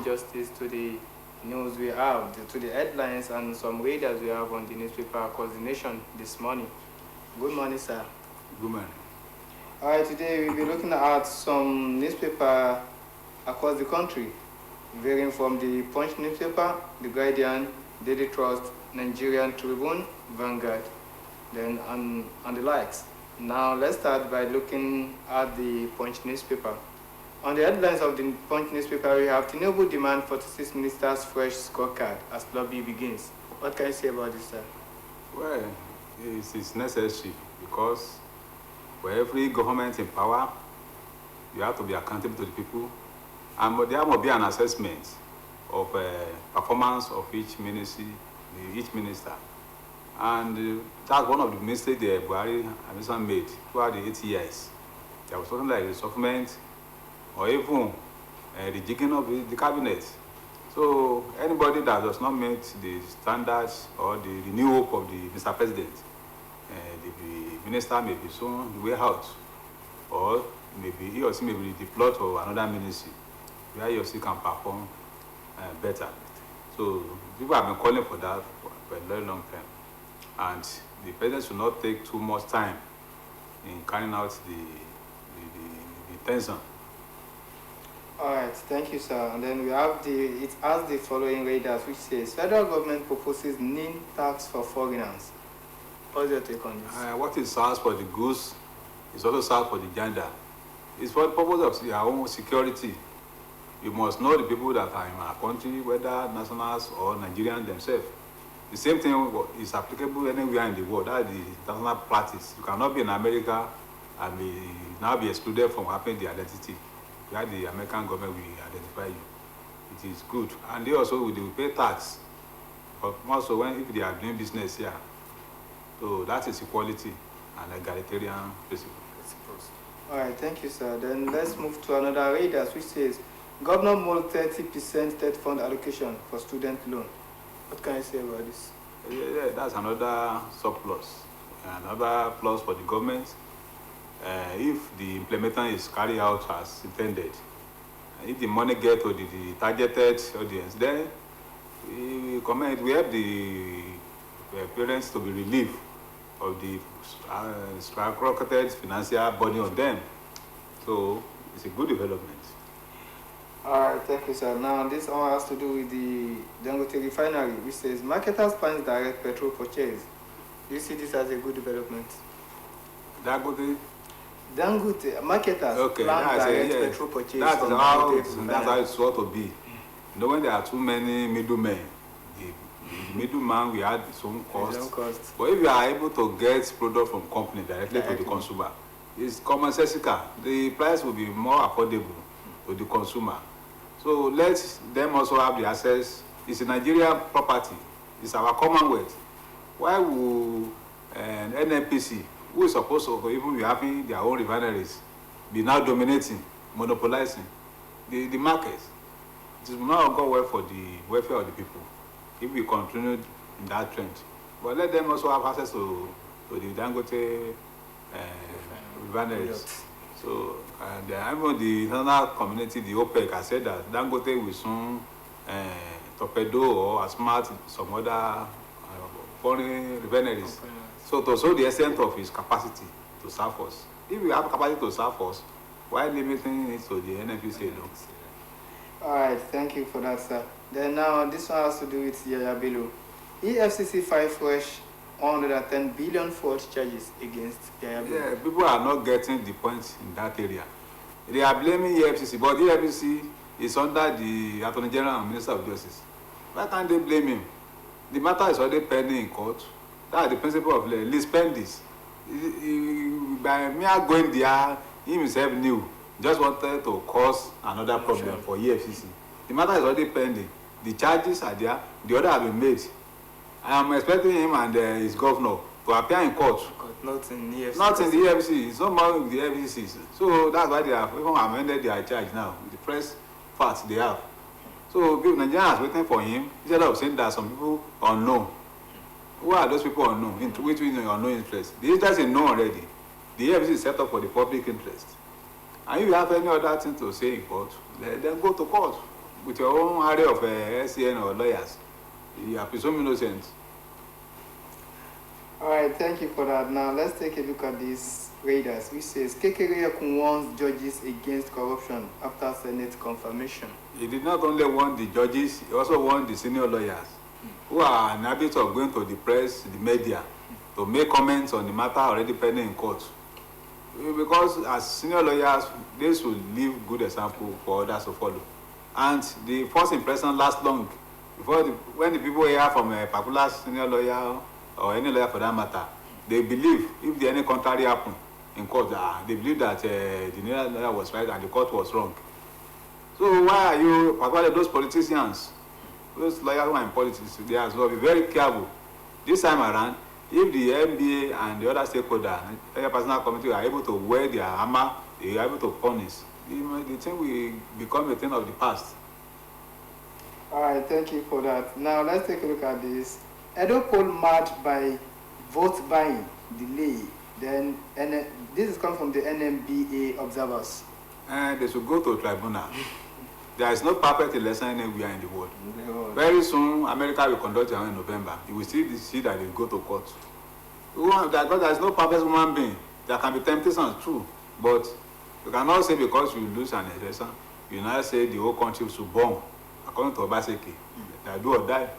justice to the news we have, to the headlines and some readers we have on the newspaper across the nation this morning. Good morning, sir. Good morning. All right, today we'll be looking at some newspaper across the country, varying from the Punch newspaper, the Guardian, Daily Trust, Nigerian Tribune, Vanguard, then and the likes. Now let's start by looking at the Punch newspaper. On the headlines of the Punch newspaper, we have Tinubu demand 46 ministers fresh scorecard as lobby begins. What can you say about this, sir? Well, it's necessary because for every government in power, you have to be accountable to the people, and there must be an assessment of performance of each ministry, each minister. And that's one of the mistakes the Buhari administration made throughout the 8 years. There was something like reshufflement or even the jigging of the cabinet. So anybody that does not meet the standards or the new hope of the Mr. President, the minister may be soon the way out, or maybe he or she may be deployed to another ministry where he or she can perform better. So people have been calling for that for a very long time. And the president should not take too much time in carrying out the tension. All right, thank you, sir. And then we have it has the following readers, which says federal government proposes NIN tax for foreigners. What's your take on this? What is SARS for the goose is also SARS for the gender. It's for the purpose of your own security. You must know the people that are in our country, whether nationals or Nigerians themselves. The same thing is applicable anywhere in the world. That is the international practice. You cannot be in America and now be excluded from having the identity. Where the American government will identify you. It is good. And they also will pay tax. But also if they are doing business here. So that is equality and egalitarian principles. All right, thank you, sir. Then let's move to another readers, which says Governor mold 30% state fund allocation for student loan. What can you say about this? Yeah, that's another surplus, another plus for the government. If the implementation is carried out as intended, if the money gets to the targeted audience, then we help the parents to be relieved of the skyrocketed financial burden on them. So it's a good development. All right, thank you, sir. Now, this one has to do with the Dangote refinery, which says marketers plans direct petrol purchase. Do you see this as a good development? Dangote marketers plan direct petrol purchase. That's how it's supposed to be. You know, when there are too many middlemen, the middleman will add its own cost. But if you are able to get product from company directly to the consumer, it's commonsensical. The price will be more affordable to the consumer. So let them also have the access. It's a Nigerian property. It's our commonwealth. Why will NNPC, who is supposed to even be having their own refineries, be now dominating, monopolizing the market? It will not go well for the welfare of the people if we continue in that trend. But let them also have access to the Dangote refineries. So, even the international community, the OPEC, has said that Dangote will soon torpedo or outsmart some other foreign refineries. So, to show the extent of his capacity to serve us. If we have capacity to serve us, why limiting it to the NNPC alone? All right, thank you for that, sir. Then now, this one has to do with Yaya Bello. EFCC 5 fresh 110 billion fraud charges against Yaya Bello. Yeah, people are not getting the point in that area. They are blaming EFCC, but EFCC is under the Attorney General and Minister of Justice. Why can't they blame him? The matter is already pending in court. That's the principle of least spend this. By mere going there, he himself knew, just wanted to cause another problem for EFCC. The matter is already pending. The charges are there. The order have been made. I am expecting him and his governor to appear in court. Not in the EFCC. Not in the EFCC. It's not more with the EFCC. So that's why they have even amended their charge now. The first facts they have. So Nigeria is waiting for him. Instead of saying that some people unknown. Who are those people unknown? Into which unknown interest? The interest is known already. The EFCC is set up for the public interest. And if you have any other thing to say in court, then go to court. with your own array of SCN or lawyers, you are presumed innocent. All right, thank you for that. Now let's take a look at these raiders, which says Kekereekun warns judges against corruption after Senate confirmation. He did not only warn the judges, he also warned the senior lawyers who are in the habit of going to the press, the media, to make comments on the matter already pending in court. Because as senior lawyers, they should leave good example for others to follow. And the first impression lasts long. When the people hear from a particular senior lawyer or any lawyer for that matter, they believe if any contrary happen in court, they believe that the senior lawyer was right and the court was wrong. So why are you, particularly those politicians, those lawyers who are in politics, they have to be very careful. This time around, if the NBA and the other stakeholders, the personal committee are able to wear their hammer, they are able to punish, the thing will become a thing of the past. All right, thank you for that. Now let's take a look at this. Edo poll marked by vote buying delay. Then this is coming from the NMBA observers. And they should go to tribunal. There is no perfect election anywhere in the world. Very soon, America will conduct their own in November. You will still see that they go to court. Because there is no perfect human being. There can be temptations, true. But you cannot say because you lose an election, you now say the whole country should burn, according to Obaseki. That do or die.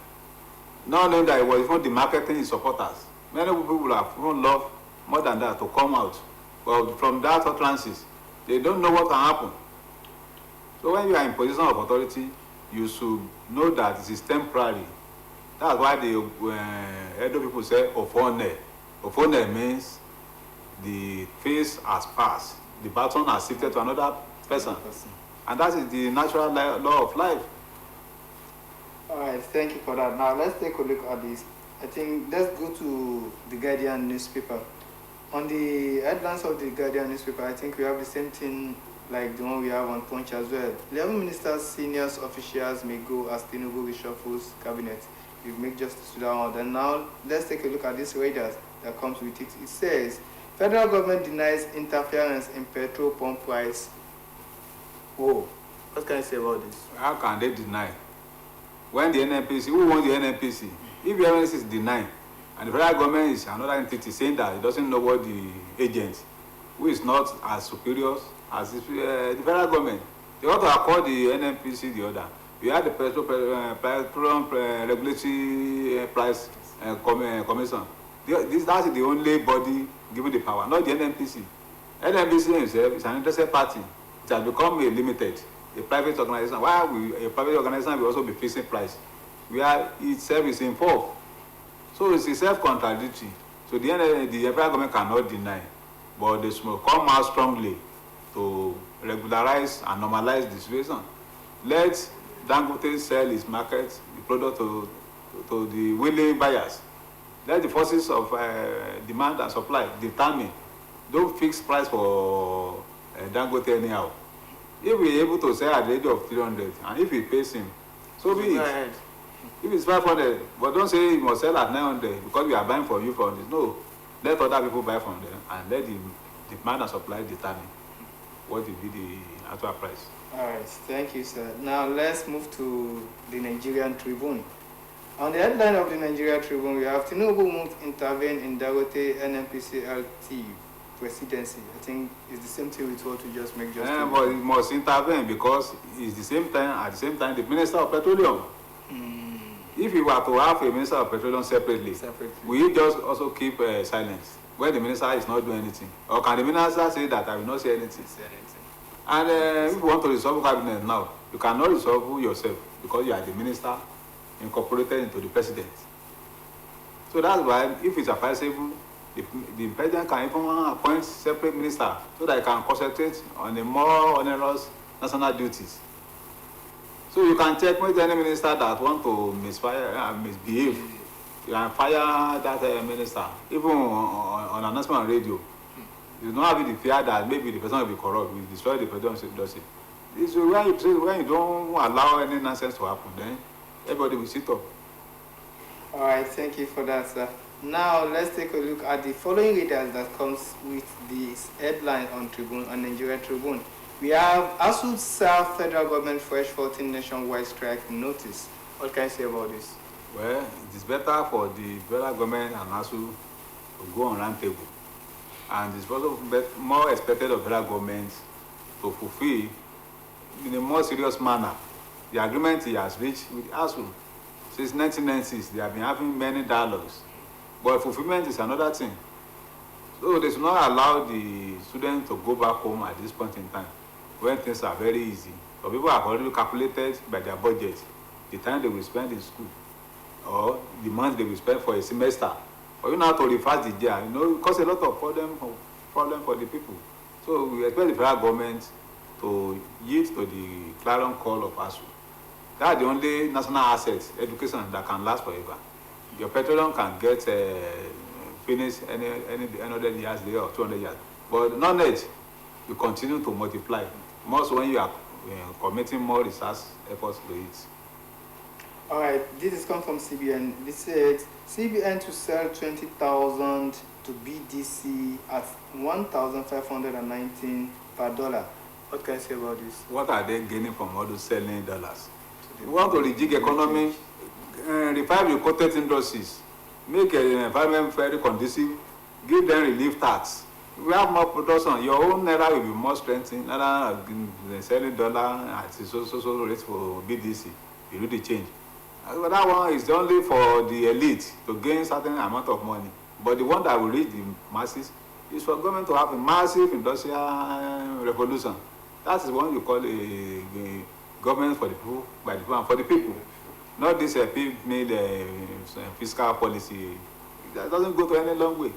Not knowing that it was even the marketing his supporters. Many people have even loved more than that to come out. But from that utterances, they don't know what can happen. So when you are in position of authority, you should know that it is temporary. That's why the Edo people say ofone. Ofone means the phase has passed. The baton has shifted to another person. And that is the natural law of life. All right, thank you for that. Now let's take a look at this. I think let's go to the Guardian newspaper. On the headlines of the Guardian newspaper, I think we have the same thing like the one we have on Punch as well. 11 ministers, seniors, officials may go as Tinubu reshuffles cabinet. We make justice to that one. And now let's take a look at this raiders that comes with it. It says, federal government denies interference in petrol pump price. Whoa, what can I say about this? How can they deny? When the NNPC, who wants the NNPC? If the NNPC is denying, and the federal government is another entity saying that it doesn't know what the agent, who is not as superior as the federal government, they want to accord the NNPC the order. We have the petrol regulatory price commission. That is the only body given the power, not the NNPC. NNPC himself is an interested party. It has become a limited, a private organization. Why a private organization will also be fixing price? Where itself is involved. So it's self-contradictory. So the federal government cannot deny, but they should come out strongly to regularize and normalize the situation. Let Dangote sell his market, the product to the willing buyers. Let the forces of demand and supply determine. Don't fix price for Dangote anyhow. If we're able to sell at the age of 300, and if he pays him, so be it. If it's 500, but don't say you must sell at 900 because we are buying from you from this. No, let other people buy from them and let the demand and supply determine what will be the actual price. All right, thank you, sir. Now let's move to the Nigerian Tribune. On the headline of the Nigerian Tribune, we have Tinubu won't intervene in Dangote NNPCLT presidency. I think it's the same thing with what we just make justice. But it must intervene because it's the same time, at the same time, the Minister of Petroleum. If you were to have a Minister of Petroleum separately, will you just also keep silence when the Minister is not doing anything? Or can the Minister say that I will not say anything? And if you want to resolve cabinet now, you cannot resolve yourself because you are the Minister incorporated into the President. So that's why if it's advisable, the President can even appoint separate minister so that he can concentrate on the more onerous national duties. So you can check with any minister that want to misfire and misbehave. You can fire that minister, even on announcement on radio. You don't have the fear that maybe the person will be corrupt, will destroy the presidency. This is when you don't allow any nonsense to happen, then everybody will sit up. All right, thank you for that, sir. Now let's take a look at the following readers that comes with this headline on Tribune, on Nigerian Tribune. We have ASU served federal government fresh 14 nationwide strike notice. What can you say about this? Well, it is better for the federal government and ASU to go on round table. And it's also more expected of federal government to fulfill in a more serious manner the agreement he has reached with ASU. Since 1990s, they have been having many dialogues. But fulfillment is another thing. So they should not allow the students to go back home at this point in time when things are very easy. So people have already calculated by their budget the time they will spend in school or the month they will spend for a semester. For you now to reverse the year, it causes a lot of problem for the people. So we expect the federal government to yield to the clarion call of ASU. That's the only national asset, education, that can last forever. Your petroleum can get finished any 100 years there or 200 years. But knowledge will continue to multiply, most when you are committing more research efforts to it. All right, this is come from CBN. This said CBN to sell 20,000 to BDC at 1,519 per dollar. What can you say about this? What are they gaining from all those selling dollars? We want to rejig economy, revive the quoted industries, make the environment very conducive, give them relief tax. We have more production. Your own naira will be more strengthened. Naira selling dollar at so rate for BDC. You do the change. But that one is only for the elite to gain certain amount of money. But the one that will reach the masses is for government to have a massive industrial revolution. That is what you call a government for the people, by the people, and for the people. Not this made fiscal policy. That doesn't go to any long way.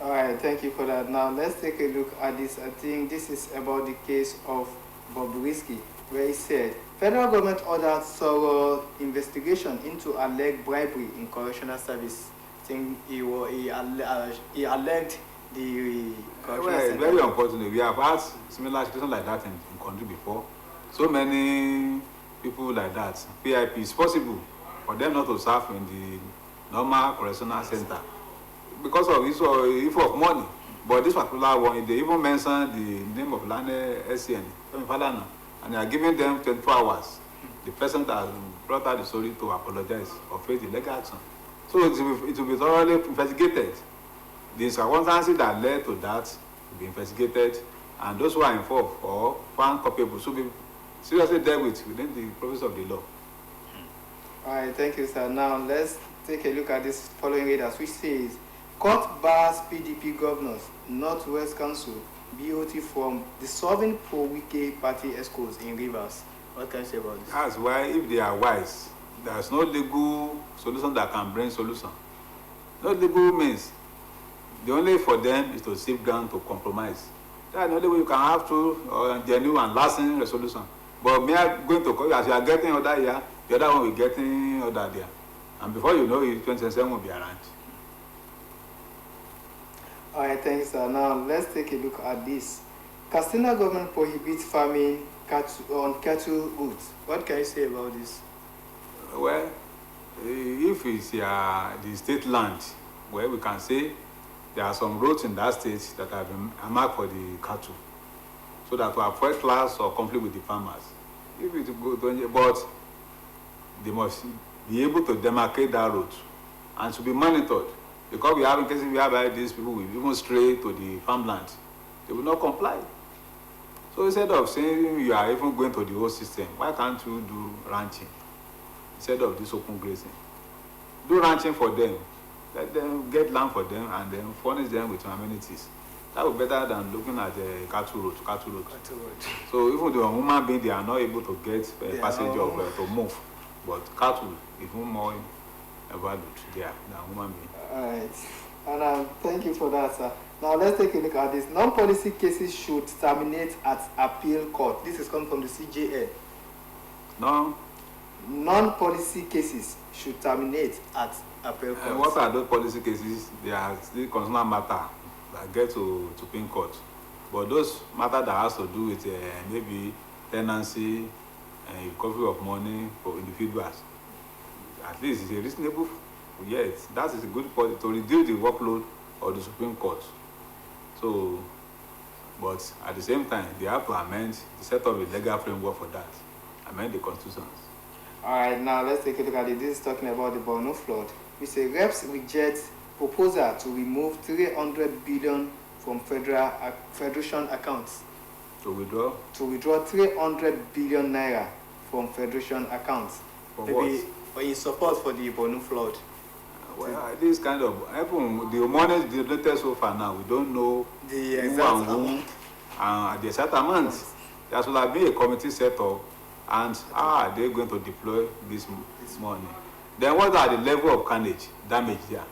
All right, thank you for that. Now let's take a look at this. I think this is about the case of Bobrisky, where he said federal government ordered thorough investigation into alleged bribery in correctional service. I think he alleged the correctional center. Very unfortunate. We have had similar situations like that in country before. So many people like that. PIP, it's possible for them not to serve in the normal correctional center because of issue of money. But this particular one, they even mentioned the name of Lane SCN, and they are giving them 24 hours. The person that brought out the story to apologize or face the legal action. So it will be thoroughly investigated. The circumstances that led to that will be investigated, and those who are involved or found culpable should be seriously dealt with within the province of the law. All right, thank you, sir. Now let's take a look at this following readers, which says, Court bars PDP governors, Northwest Council, BOT from dissolving pro-Wike party escorts in Rivers. What can you say about this? That's why, if they are wise, there's no legal solution that can bring solution. No legal means. The only for them is to sit down to compromise. That's the only way you can have true or genuine and lasting resolution. But me going to court, as you are getting other here, the other one will be getting other there. And before you know it, 2027 will be around. All right, thanks, sir. Now let's take a look at this. Katsina government prohibits farming on cattle routes. What can you say about this? Well, if it's the state land, where we can say there are some roads in that state that have been marked for the cattle, so that to avoid clash or conflict with the farmers. If it go to, but they must be able to demarcate that road and to be monitored, because we have in cases whereby these people will even stray to the farmland, they will not comply. So instead of saying you are even going to the whole system, why can't you do ranching instead of this open grazing? Do ranching for them, let them get land for them, and then furnish them with amenities. That would be better than looking at the cattle road. So even the human being, they are not able to get passage to move, but cattle even more valued there than human being. All right, and thank you for that, sir. Now let's take a look at this. Non-policy cases should terminate at appeal court. This is coming from the CJN. Non-policy cases should terminate at appeal court. And what are those policy cases? They are still consumer matter that get to Supreme Court. But those matter that has to do with maybe tenancy and recovery of money for individuals, at least it's a reasonable. Yes, that is a good point to reduce the workload of the Supreme Court. So But at the same time, they have to amend, set up a legal framework for that, amend the constitutions. All right, now let's take a look at it. This is talking about the Borno flood. We say reps reject proposal to remove 300 billion from federation accounts. To withdraw? To withdraw 300 billion naira from federation accounts. For maybe, what? or in support for the Borno flood. Well, this kind of, even the money donated so far now, we don't know The who exact and who, and the exact amount. There should have been a committee set up, and how are they going to deploy this money? Then what are the level of carnage, damage there?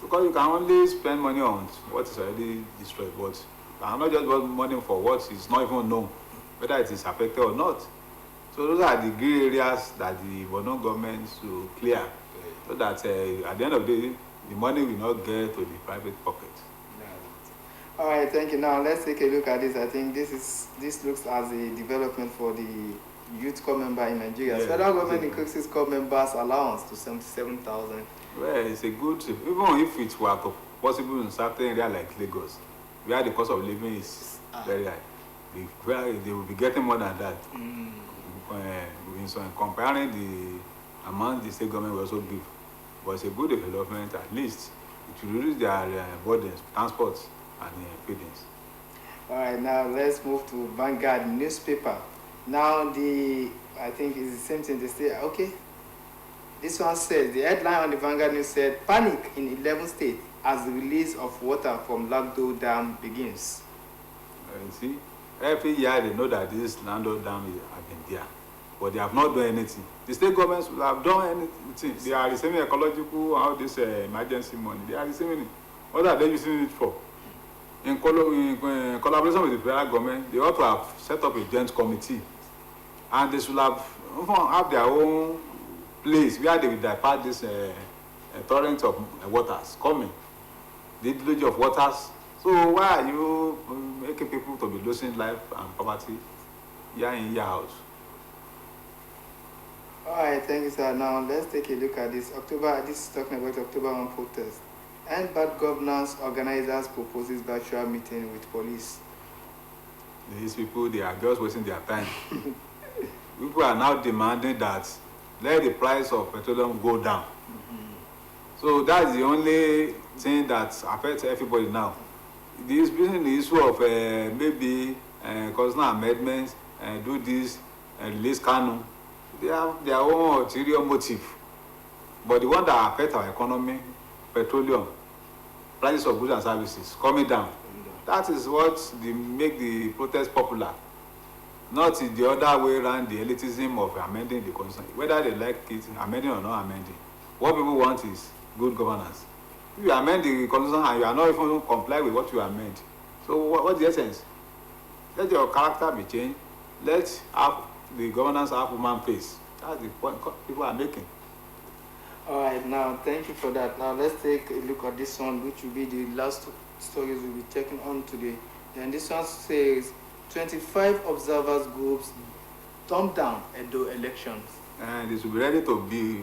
Because you can only spend money on what is already destroyed, but you cannot just spend money for what is not even known, whether it is affected or not. So those are the gray areas that the Borno government should clear, so that at the end of the day, the money will not get to the private pocket. All right, thank you. Now let's take a look at this. I think this looks as a development for the youth corps member in Nigeria. Yeah, Federal government increases corps members' allowance to 77,000. Well, it's a good, even if it were possible in certain areas like Lagos, where the cost of living is very high, they will be getting more than that. So comparing the amount the state government will also give, but it's a good development. At least it will reduce their burdens, transport, and feedings. All right, now let's move to Vanguard newspaper. Now I think it's the same thing. They say, okay, this one says, the headline on the Vanguard news said, panic in 11 states as the release of water from Lagdo Dam begins. You see, every year they know that this Lagdo Dam has been there, but they have not done anything. The state governments will have done anything. They are receiving ecological, all this emergency money. They are receiving it. What are they using it for? In collaboration with the federal government, they ought to have set up a joint committee, and they should have their own place where they will divert this torrent of waters coming, the deluge of waters. So why are you making people to be losing life and property year in, year out? All right, thank you, sir. Now let's take a look at this. This is talking about October 1 protest. And bad governance organizers proposes virtual meeting with police. These people, they are just wasting their time. People are now demanding that let the price of petroleum go down. So that's the only thing that affects everybody now. This being the issue of maybe constitutional amendments, do this, release canon, they have their own ulterior motive. But the one that affects our economy, petroleum, prices of goods and services coming down, that is what make the protest popular. Not the other way around, the elitism of amending the constitution, whether they like it, amending or not amending. What people want is good governance. If you amend the constitution and you are not even comply with what you amend, so what's the essence? Let your character be changed. Let the governance have human face. That's the point people are making. All right, now thank you for that. Now let's take a look at this one, which will be the last stories we'll be taking on today. And this one says 25 observers groups thumb down Edo elections. And they should be ready to be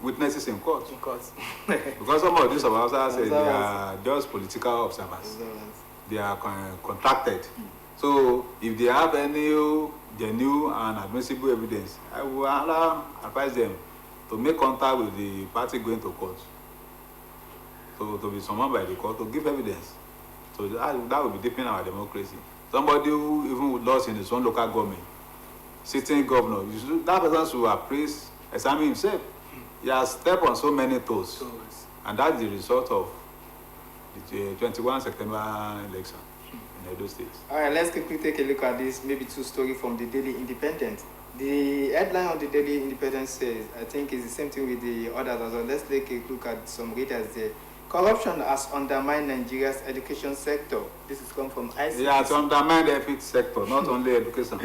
witnesses in court. In court. Because some of these observers they are just political observers. They are contracted. So if they have any genuine and admissible evidence, I will advise them to make contact with the party going to court. So to be summoned by the court to give evidence. So that will be deepening our democracy. Somebody who even lost in his own local government, sitting governor, that person should appraise, examine himself. He has stepped on so many toes. And that's the result of the 21 September election in Edo State. All right, let's quickly take a look at this, maybe two stories from the Daily Independent. The headline of the Daily Independent says, I think it's the same thing with the others as well. Let's take a look at some readers there. Corruption has undermined Nigeria's education sector. This is come from ICT. Yeah, to undermine every sector, not only education.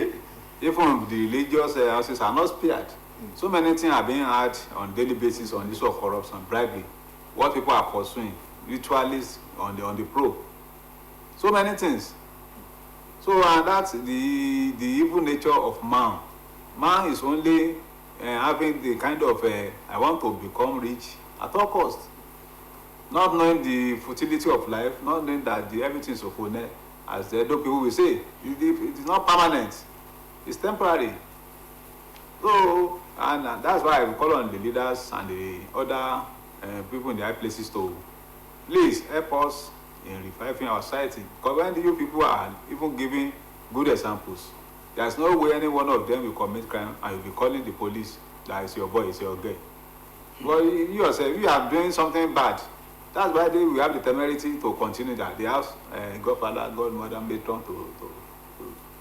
Even the religious houses are not spared. So many things are being had on daily basis on the issue of corruption, bribery, what people are pursuing, ritualists on the pro. So many things. So that's the evil nature of man. Man is only having the kind of I want to become rich at all costs, not knowing the futility of life, not knowing that everything is opponent, as the Edo people will say, it is not permanent, it's temporary. So, and that's why I call on the leaders and the other people in the high places to please help us in reviving our society. Because when the youth people are even giving good examples, there's no way any one of them will commit crime and you'll be calling the police that it's your boy, it's your girl. But you yourself, you are doing something bad. That's why we have the temerity to continue that. They have godfather, godmother, matron to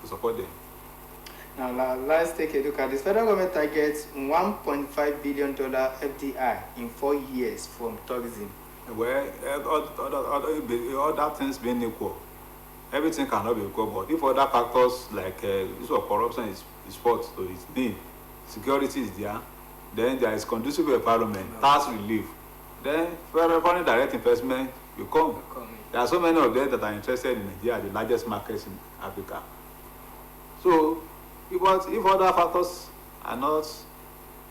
support them. Now, let's take a look at this. Federal government targets $1.5 billion FDI in 4 years from tourism. Well, other things being equal, everything cannot be equal. But if other factors like issue of corruption is fought to its need, security is there, then there is conducive environment, tax relief, then foreign direct investment will come. There are so many of them that are interested in Nigeria, the largest markets in Africa. So, if other factors are not,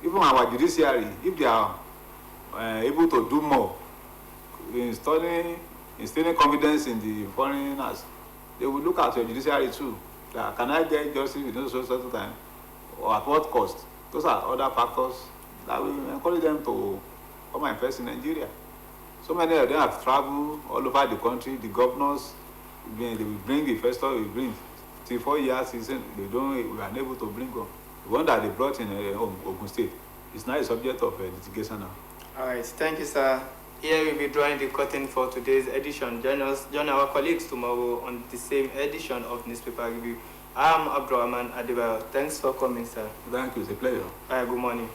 even our judiciary, if they are able to do more, instilling confidence in the foreigners, they will look at your judiciary too. That, can I get justice within a certain time, or at what cost? Those are other factors that will encourage them to come and invest in Nigeria. So many of them have traveled all over the country. The governors, they will bring the investor, will bring 3-4 years. We are unable to bring on. The one that they brought in Osun State is now a subject of litigation now. All right, thank you, sir. Here we'll be drawing the curtain for today's edition. Join our colleagues tomorrow on the same edition of Newspaper Review. I'm Abdurrahman Adebayo. Thanks for coming, sir. Thank you. It's a pleasure. All right, good morning.